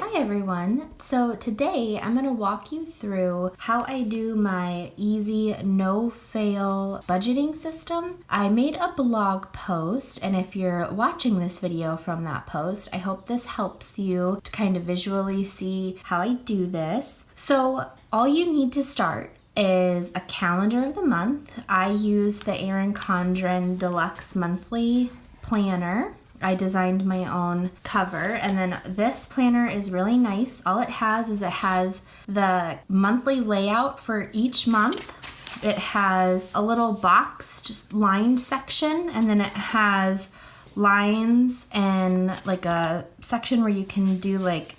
Hi everyone. So today I'm going to walk you through how I do my easy no-fail budgeting system. I made a blog post, and if you're watching this video from that post, I hope this helps you to kind of visually see how I do this. So all you need to start is a calendar of the month. I use the Erin Condren Deluxe Monthly Planner. I designed my own cover, and then this planner is really nice. All it has is the monthly layout for each month. It has a little box, just lined section, and then it has lines and like a section where you can do like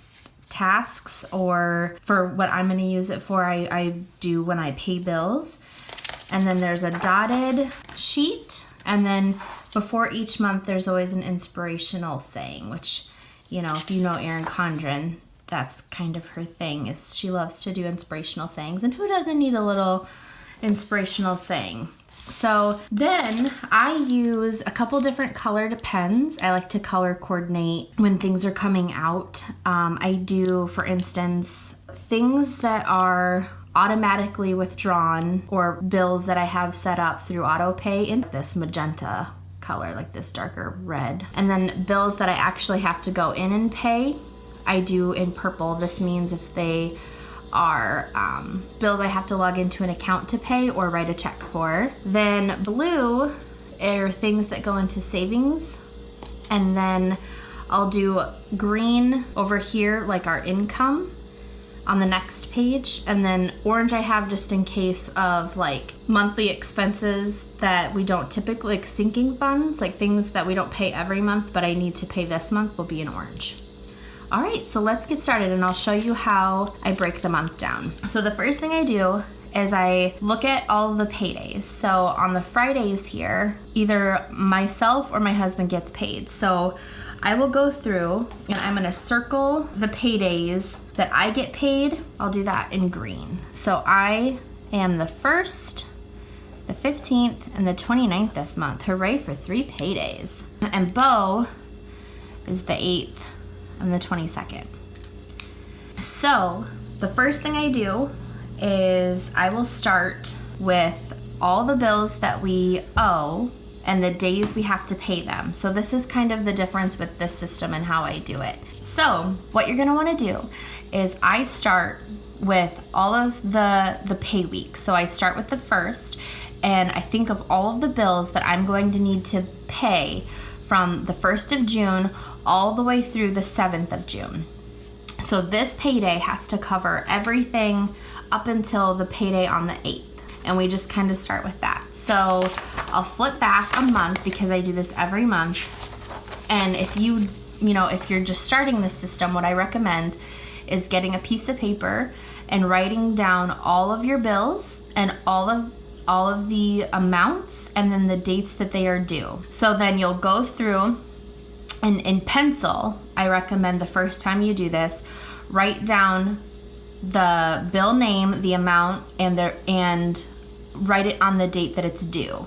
tasks, or for what I'm going to use it for, I do when I pay bills. And then there's a dotted sheet, and then before each month there's always an inspirational saying, which, you know, if you know Erin Condren, that's kind of her thing, is she loves to do inspirational sayings, and who doesn't need a little inspirational saying? So then I use a couple different colored pens. I like to color coordinate when things are coming out. I do, for instance, things that are automatically withdrawn or bills that I have set up through AutoPay in this magenta color, like this darker red. And then bills that I actually have to go in and pay, I do in purple. This means if they are bills I have to log into an account to pay or write a check for. Then blue are things that go into savings, and then I'll do green over here, like our income on the next page, and then orange I have just in case of like monthly expenses that we don't typically, like sinking funds, like things that we don't pay every month but I need to pay this month, will be in orange. All right, so let's get started, and I'll show you how I break the month down. So the first thing I do is I look at all the paydays. So on the Fridays here, either myself or my husband gets paid. So I will go through and I'm gonna circle the paydays that I get paid. I'll do that in green. So I am the 1st, the 15th, and the 29th this month. Hooray for 3 paydays. And Bo is the 8th and the 22nd. So the first thing I do is I will start with all the bills that we owe and the days we have to pay them. So this is kind of the difference with this system and how I do it. So what you're gonna wanna do is I start with all of the pay weeks. So I start with the 1st, and I think of all of the bills that I'm going to need to pay from the 1st of June all the way through the 7th of June. So this payday has to cover everything up until the payday on the 8th. And we just kind of start with that. So I'll flip back a month because I do this every month. And if if you're just starting this system, what I recommend is getting a piece of paper and writing down all of your bills and all of the amounts and then the dates that they are due. So then you'll go through, and in pencil, I recommend the first time you do this, write down the bill name, the amount, and write it on the date that it's due.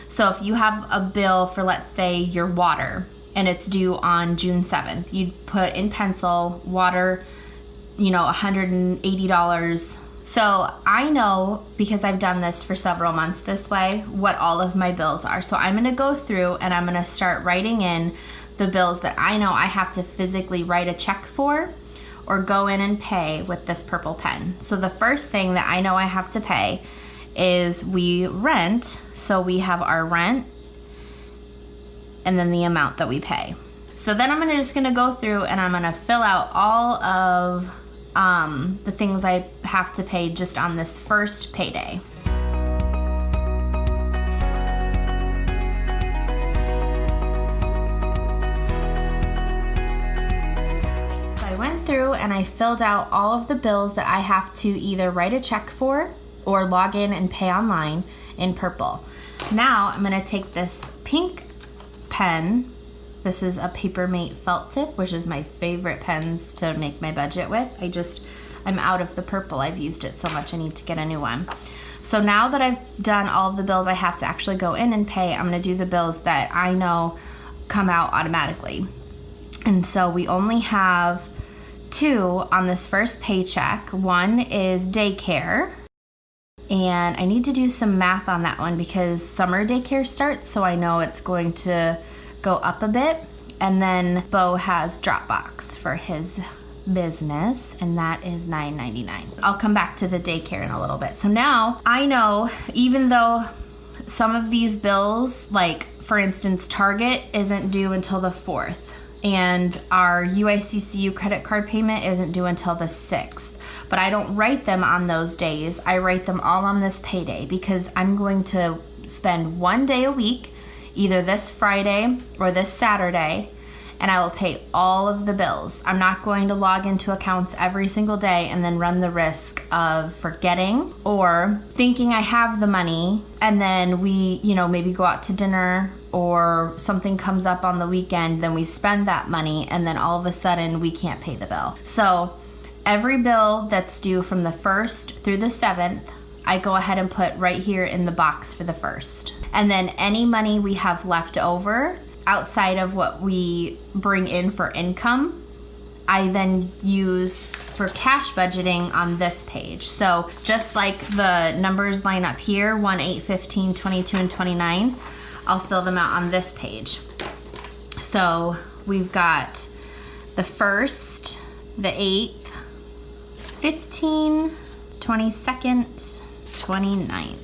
So if you have a bill for, let's say, your water, and it's due on June 7th, you'd put in pencil water, $180. So I know, because I've done this for several months this way, what all of my bills are. So I'm gonna go through and I'm gonna start writing in the bills that I know I have to physically write a check for or go in and pay with this purple pen. So the first thing that I know I have to pay is we rent. So we have our rent and then the amount that we pay. So then I'm just gonna go through and I'm gonna fill out all of the things I have to pay just on this first payday. Through and I filled out all of the bills that I have to either write a check for or log in and pay online in purple. Now I'm gonna take this pink pen. This is a Papermate felt tip, which is my favorite pens to make my budget with. I'm out of the purple. I've used it so much I need to get a new one. So now that I've done all of the bills I have to actually go in and pay, I'm gonna do the bills that I know come out automatically. And so we only have two on this first paycheck. One is daycare. And I need to do some math on that one because summer daycare starts, so I know it's going to go up a bit. And then Bo has Dropbox for his business, and that is $9.99. I'll come back to the daycare in a little bit. So now I know, even though some of these bills, like for instance, Target isn't due until the 4th, and our UICCU credit card payment isn't due until the 6th. But I don't write them on those days. I write them all on this payday because I'm going to spend one day a week, either this Friday or this Saturday, and I will pay all of the bills. I'm not going to log into accounts every single day and then run the risk of forgetting or thinking I have the money, and then we, maybe go out to dinner or something comes up on the weekend, then we spend that money, and then all of a sudden we can't pay the bill. So every bill that's due from the 1st through the 7th, I go ahead and put right here in the box for the 1st. And then any money we have left over outside of what we bring in for income, I then use for cash budgeting on this page. So just like the numbers line up here, 1, 8, 15, 22, and 29, I'll fill them out on this page. So we've got the 1st, the 8th, 15, 22nd, 29th.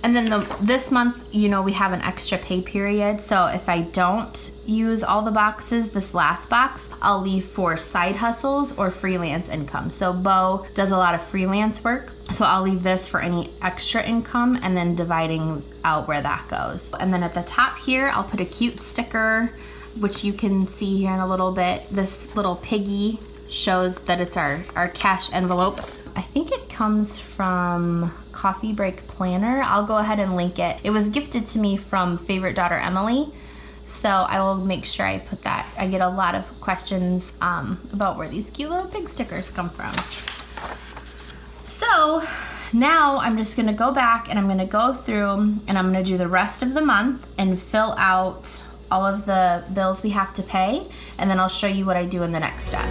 And then this month, we have an extra pay period. So if I don't use all the boxes, this last box, I'll leave for side hustles or freelance income. So Bo does a lot of freelance work. So I'll leave this for any extra income and then dividing out where that goes. And then at the top here, I'll put a cute sticker, which you can see here in a little bit. This little piggy shows that it's our cash envelopes. I think it comes from Coffee Break Planner. I'll go ahead and link it. It was gifted to me from favorite daughter Emily, so I will make sure I put that. I get a lot of questions about where these cute little pig stickers come from. So now I'm just gonna go back and I'm gonna go through and I'm gonna do the rest of the month and fill out all of the bills we have to pay, and then I'll show you what I do in the next step.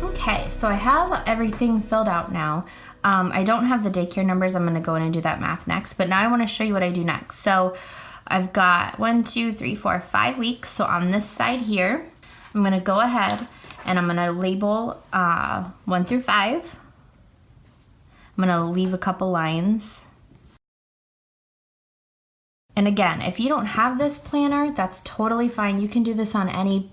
Okay, so I have everything filled out now. I don't have the daycare numbers. I'm gonna go in and do that math next, but now I wanna show you what I do next. So I've got 1, 2, 3, 4, 5 weeks. So on this side here, I'm gonna go ahead and I'm gonna label 1 through 5. I'm gonna leave a couple lines. And again, if you don't have this planner, that's totally fine. You can do this on any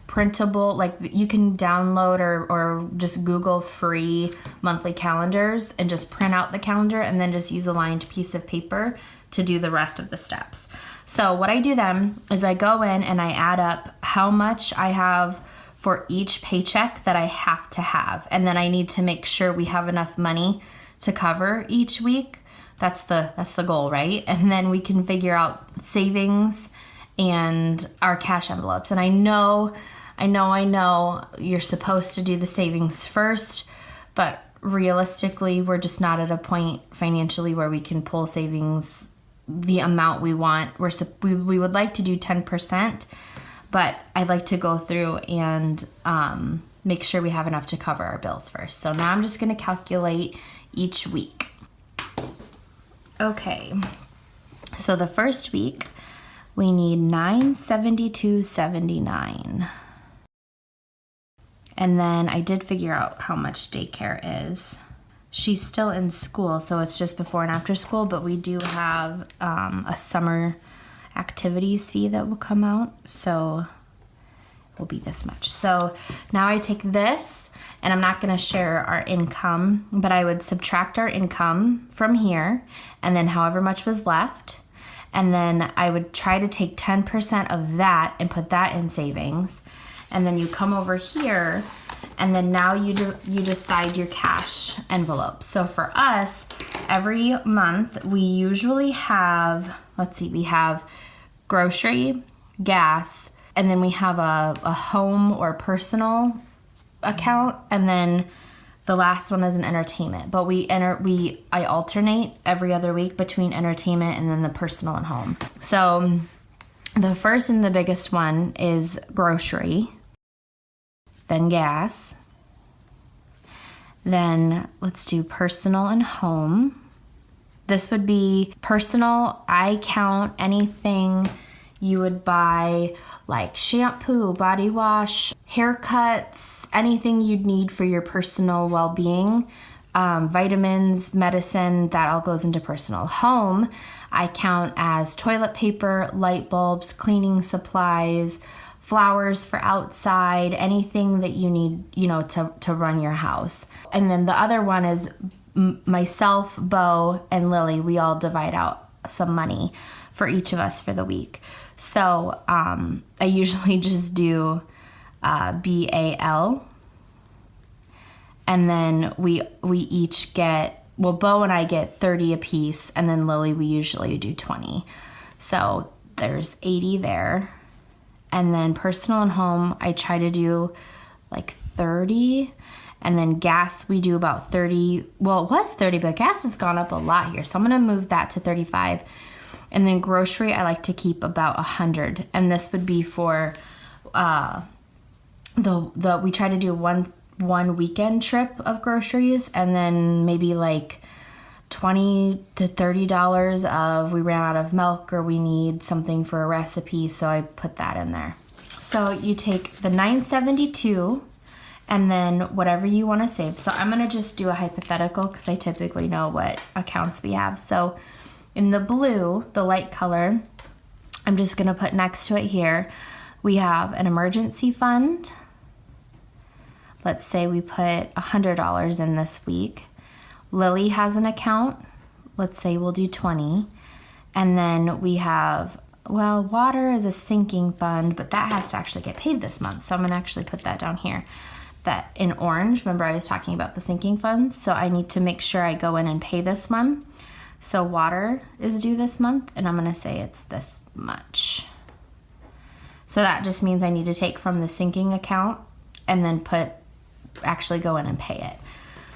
printable, like you can download or just Google free monthly calendars and just print out the calendar and then just use a lined piece of paper to do the rest of the steps. So what I do then is I go in and I add up how much I have for each paycheck that I have to have. And then I need to make sure we have enough money to cover each week. That's the goal, right? And then we can figure out savings and our cash envelopes. And I know you're supposed to do the savings first, but realistically, we're just not at a point financially where we can pull savings the amount we want. We would like to do 10%, but I'd like to go through and make sure we have enough to cover our bills first. So now I'm just gonna calculate each week. Okay, so the first week, we need $972.79. And then I did figure out how much daycare is. She's still in school, so it's just before and after school, but we do have a summer activities fee that will come out, so it will be this much. So now I take this, and I'm not gonna share our income, but I would subtract our income from here, and then however much was left, and then I would try to take 10% of that and put that in savings. And then you come over here, and then now you decide your cash envelope. So for us, every month we usually have, let's see, we have grocery, gas, and then we have a home or personal account, and then the last one is an entertainment. But I alternate every other week between entertainment and then the personal and home. So the first and the biggest one is grocery, then gas, then let's do personal and home. This would be personal. I count anything you would buy, like shampoo, body wash, haircuts, anything you'd need for your personal well-being, vitamins, medicine, that all goes into personal. Home, I count as toilet paper, light bulbs, cleaning supplies, flowers for outside, anything that you need, to run your house. And then the other one is myself, Bo, and Lily. We all divide out some money for each of us for the week. So I usually just do BAL, and then we each get, well, Bo and I get 30 apiece, and then Lily, we usually do 20. So there's 80 there. And then personal and home, I try to do like 30. And then gas, we do about 30. Well, it was 30, but gas has gone up a lot here. So I'm going to move that to 35. And then grocery, I like to keep about 100. And this would be for we try to do one weekend trip of groceries, and then maybe like $20 to $30 of we ran out of milk or we need something for a recipe, so I put that in there. So you take the $9.72 and then whatever you want to save. So I'm going to just do a hypothetical because I typically know what accounts we have. So in the blue, the light color, I'm just going to put next to it here, we have an emergency fund. Let's say we put $100 in this week. Lily has an account. Let's say we'll do 20. And then we have, well, water is a sinking fund, but that has to actually get paid this month. So I'm going to actually put that down here. That in orange, remember I was talking about the sinking funds? So I need to make sure I go in and pay this one. So water is due this month, and I'm going to say it's this much. So that just means I need to take from the sinking account and then actually go in and pay it.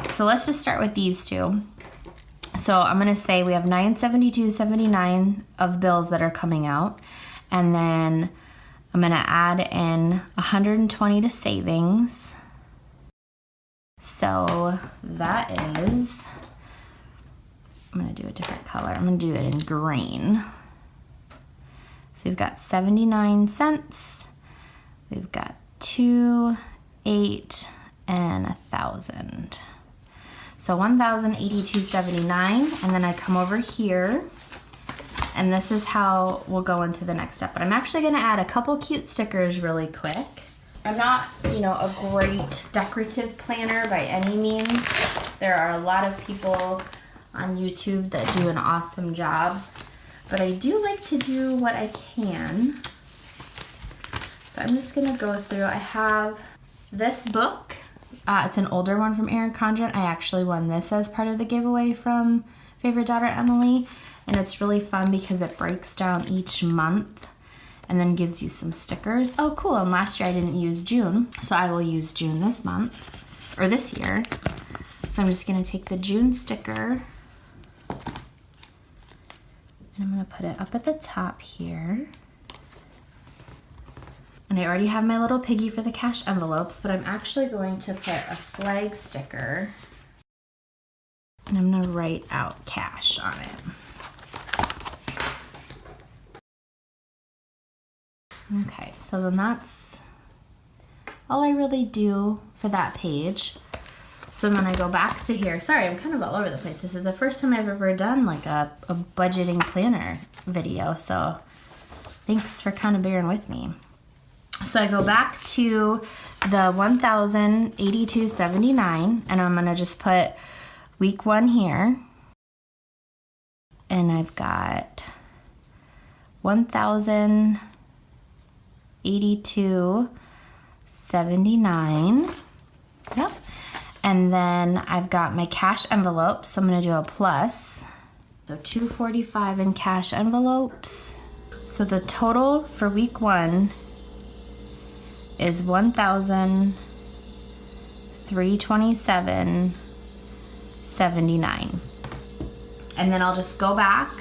So let's just start with these two. So I'm going to say we have $972.79 of bills that are coming out. And then I'm going to add in $120 to savings. So that is, I'm going to do a different color. I'm going to do it in green. So we've got 79 cents. We've got 2, 8, and 1,000. So $1,082.79, and then I come over here, and this is how we'll go into the next step. But I'm actually going to add a couple cute stickers really quick. I'm not, a great decorative planner by any means. There are a lot of people on YouTube that do an awesome job, but I do like to do what I can. So I'm just going to go through. I have this book. It's an older one from Erin Condren. I actually won this as part of the giveaway from Favorite Daughter Emily. And it's really fun because it breaks down each month and then gives you some stickers. Oh, cool. And last year I didn't use June, so I will use June this month, or this year. So I'm just going to take the June sticker, and I'm going to put it up at the top here. And I already have my little piggy for the cash envelopes, but I'm actually going to put a flag sticker, and I'm going to write out cash on it. Okay, so then that's all I really do for that page. So then I go back to here. Sorry, I'm kind of all over the place. This is the first time I've ever done like a budgeting planner video, so thanks for kind of bearing with me. So I go back to the $1,082.79, and I'm gonna just put week 1 here, and I've got $1,082.79. Yep. And then I've got my cash envelope, so I'm gonna do a plus. So $245 in cash envelopes. So the total for week 1 is $1,327.79. And then I'll just go back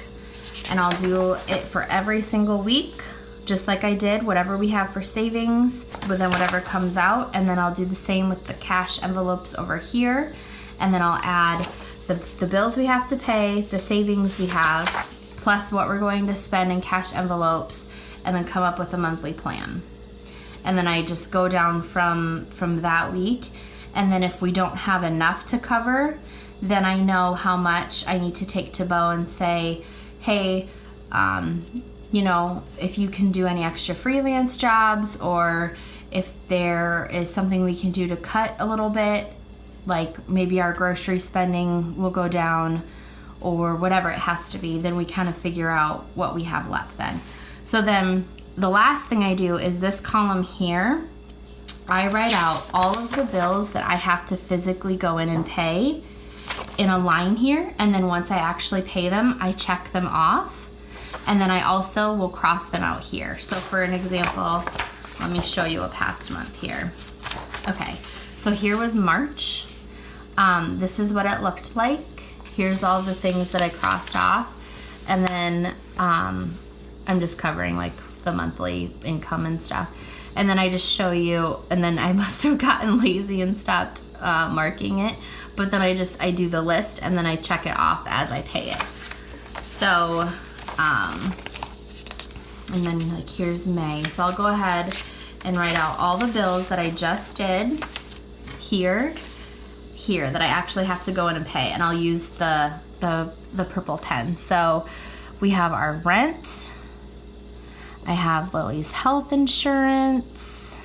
and I'll do it for every single week, just like I did, whatever we have for savings, but then whatever comes out, and then I'll do the same with the cash envelopes over here, and then I'll add the bills we have to pay, the savings we have, plus what we're going to spend in cash envelopes, and then come up with a monthly plan. And then I just go down from that week, and then if we don't have enough to cover, then I know how much I need to take to Bo and say, hey, you know, if you can do any extra freelance jobs, or if there is something we can do to cut a little bit, like maybe our grocery spending will go down, or whatever it has to be, then we kind of figure out what we have left then. So then the last thing I do is this column here. I write out all of the bills that I have to physically go in and pay in a line here, and then once I actually pay them, I check them off. And then I also will cross them out here. So for an example, let me show you a past month here. Okay, so here was March. This is what it looked like. Here's all the things that I crossed off. And then I'm just covering like the monthly income and stuff. And then I just show you, and then I must have gotten lazy and stopped marking it. But then I do the list, and then I check it off as I pay it. So, and then like here's May. So I'll go ahead and write out all the bills that I just did here that I actually have to go in and pay, and I'll use the purple pen. So we have our rent. I have Lily's health insurance.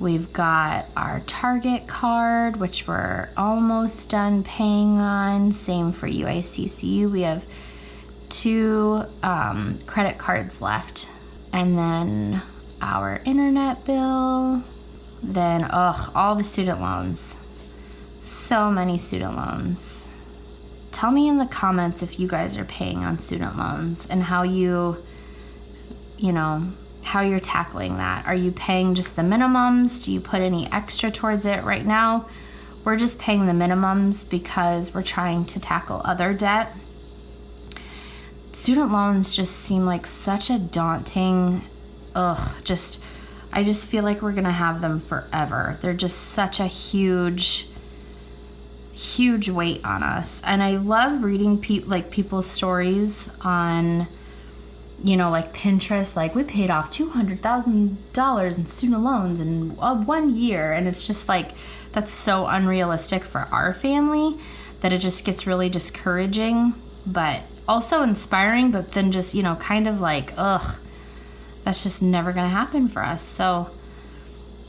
We've got our Target card, which we're almost done paying on. Same for UICCU. We have 2 credit cards left. And then our internet bill. Then, all the student loans. So many student loans. Tell me in the comments if you guys are paying on student loans and how how you're tackling that. Are you paying just the minimums? Do you put any extra towards it? Right now, we're just paying the minimums because we're trying to tackle other debt. Student loans just seem like such a daunting, I just feel like we're gonna have them forever. They're just such a huge weight on us. And I love reading people's stories on, like Pinterest, like we paid off $200,000 in student loans in 1 year. And it's just like, that's so unrealistic for our family that it just gets really discouraging, but also inspiring, but then just, kind of like, that's just never going to happen for us. So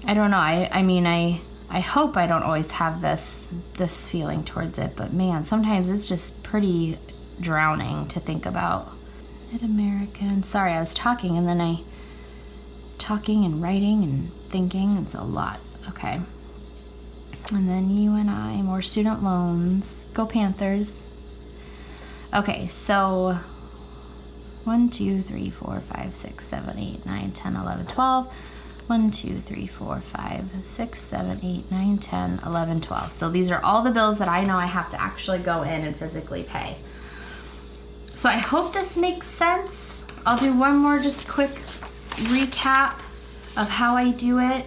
I don't know. I hope I don't always have this feeling towards it, but man, sometimes it's just pretty drowning to think about. Mid-American. Sorry, I was talking and then talking and writing and thinking. It's a lot. Okay. And then UNI, more student loans. Go Panthers. Okay, so 1, 2, 3, 4, 5, 6, 7, 8, 9, 10, 11, 12. 1, 2, 3, 4, 5, 6, 7, 8, 9, 10, 11, 12. So these are all the bills that I know I have to actually go in and physically pay. So I hope this makes sense. I'll do one more just quick recap of how I do it.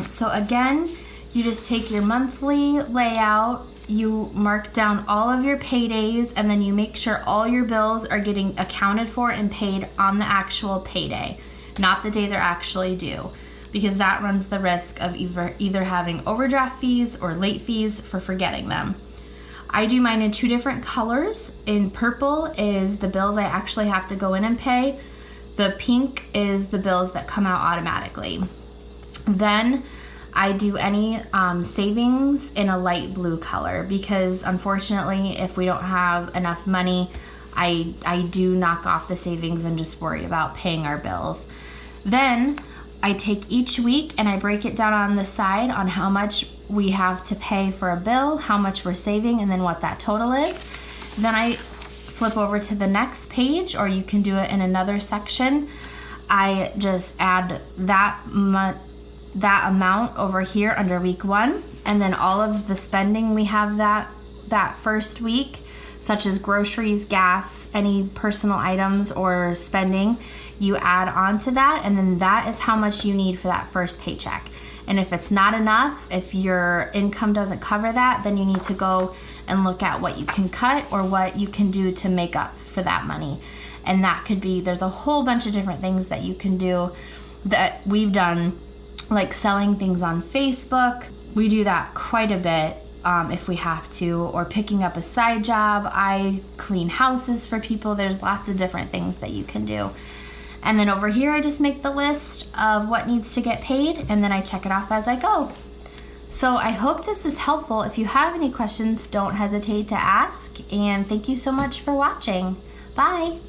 So again, you just take your monthly layout, you mark down all of your paydays, and then you make sure all your bills are getting accounted for and paid on the actual payday, not the day they're actually due, because that runs the risk of either having overdraft fees or late fees for forgetting them. I do mine in 2 different colors. In purple is the bills I actually have to go in and pay. The pink is the bills that come out automatically. Then I do any savings in a light blue color, because unfortunately, if we don't have enough money, I do knock off the savings and just worry about paying our bills. Then I take each week and I break it down on the side on how much we have to pay for a bill, how much we're saving, and then what that total is. Then I flip over to the next page, or you can do it in another section. I just add that amount over here under week 1, and then all of the spending we have that first week, such as groceries, gas, any personal items or spending, you add on to that, and then that is how much you need for that first paycheck. And if it's not enough, if your income doesn't cover that, then you need to go and look at what you can cut or what you can do to make up for that money. And that could be, there's a whole bunch of different things that you can do that we've done, like selling things on Facebook. We do that quite a bit if we have to, or picking up a side job. I clean houses for people. There's lots of different things that you can do. And then over here, I just make the list of what needs to get paid, and then I check it off as I go. So I hope this is helpful. If you have any questions, don't hesitate to ask. And thank you so much for watching. Bye.